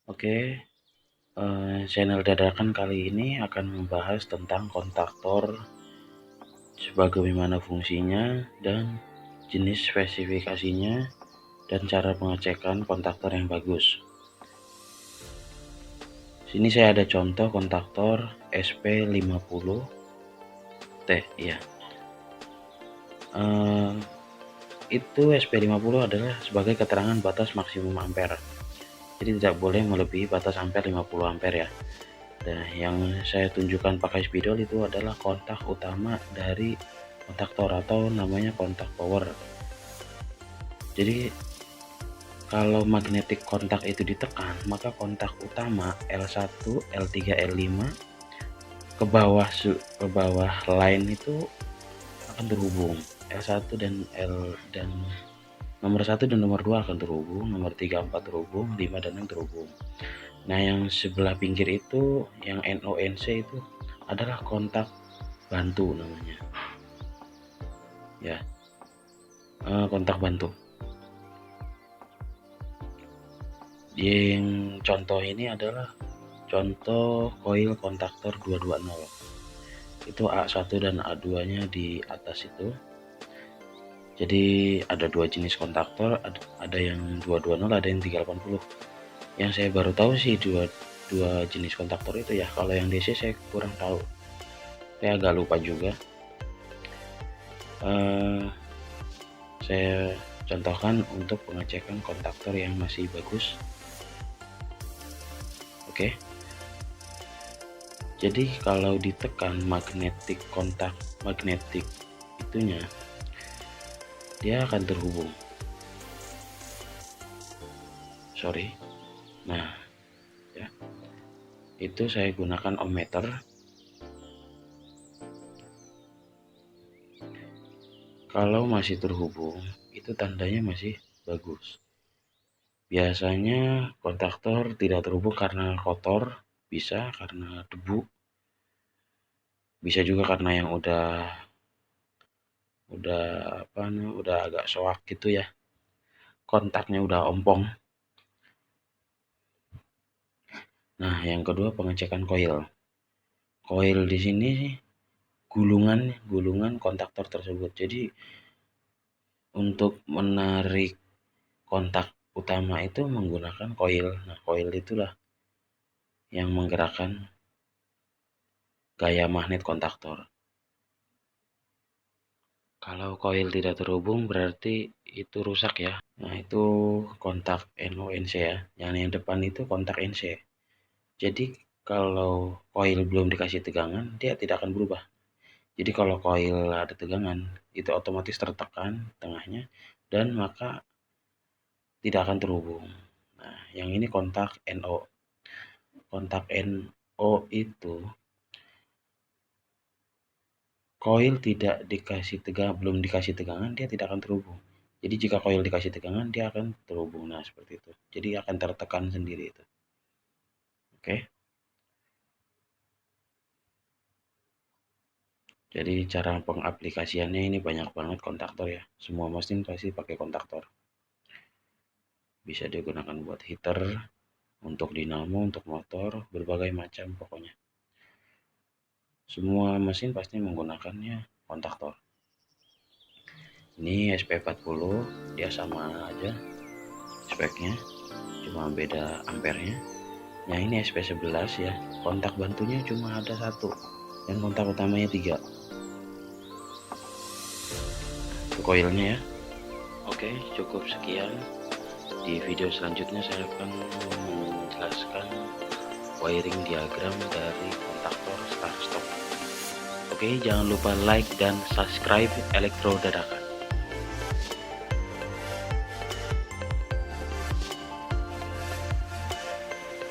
Oke, channel dadakan kali ini akan membahas tentang kontaktor, sebagaimana fungsinya dan jenis spesifikasinya dan cara pengecekan kontaktor yang bagus. Sini saya ada contoh kontaktor SP50T ya. Itu SP50 adalah sebagai keterangan batas maksimum ampere. Jadi tidak boleh melebihi batas ampere 50 ampere ya. Nah, yang saya tunjukkan pakai spidol itu adalah kontak utama dari kontaktor atau namanya kontak power. Jadi kalau magnetic kontak itu ditekan, maka kontak utama L1, L3, L5 ke bawah line itu akan terhubung. L1 dan nomor 1 dan nomor 2 akan terhubung, nomor 3, 4 terhubung, 5 dan 6 terhubung. Nah, yang sebelah pinggir itu yang NONC itu adalah kontak bantu namanya. Ya. Kontak bantu. Yang contoh ini adalah contoh coil kontaktor 220. Itu A1 dan A2-nya di atas itu. Jadi ada dua jenis kontaktor, ada yang 220, ada yang 380. Yang saya baru tahu sih dua jenis kontaktor itu ya. Kalau yang DC saya kurang tahu. Saya agak lupa juga. Saya contohkan untuk pengecekan kontaktor yang masih bagus. Oke. Jadi kalau ditekan magnetik kontak magnetik itunya, dia akan terhubung. Nah, ya. Itu saya gunakan ohmmeter. Kalau masih terhubung, itu tandanya masih bagus. Biasanya kontaktor tidak terhubung karena kotor, bisa karena debu, bisa juga karena yang udah agak soak gitu ya. Kontaknya udah ompong. Nah, yang kedua pengecekan coil. Coil di sini gulungan kontaktor tersebut. Jadi untuk menarik kontak utama itu menggunakan coil. Nah, coil itulah yang menggerakkan gaya magnet kontaktor. Kalau coil tidak terhubung berarti itu rusak ya. Nah, itu kontak NONC ya. Yang depan itu kontak NC. Jadi kalau coil belum dikasih tegangan, dia tidak akan berubah. Jadi kalau coil ada tegangan, itu otomatis tertekan tengahnya dan maka tidak akan terhubung. Nah, yang ini kontak NO. Kontak NO itu coil tidak dikasih tegangan, belum dikasih tegangan, dia tidak akan terhubung. Jadi jika coil dikasih tegangan, dia akan terhubung. Nah, seperti itu. Jadi akan tertekan sendiri itu. Oke. Jadi cara pengaplikasiannya ini banyak banget kontaktor ya. Semua mesin pasti pakai kontaktor. Bisa digunakan buat heater, untuk dinamo, untuk motor, berbagai macam pokoknya. Semua mesin pasti menggunakannya kontaktor. Ini SP40, dia sama aja speknya, cuma beda ampernya. Nah, ini SP11 ya, kontak bantunya cuma ada satu dan kontak utamanya 3. Itu coilnya ya. Oke, cukup sekian. Di video selanjutnya saya akan menjelaskan wiring diagram dari kontaktor start stop. Oke, jangan lupa like dan subscribe Elektro Dadakan.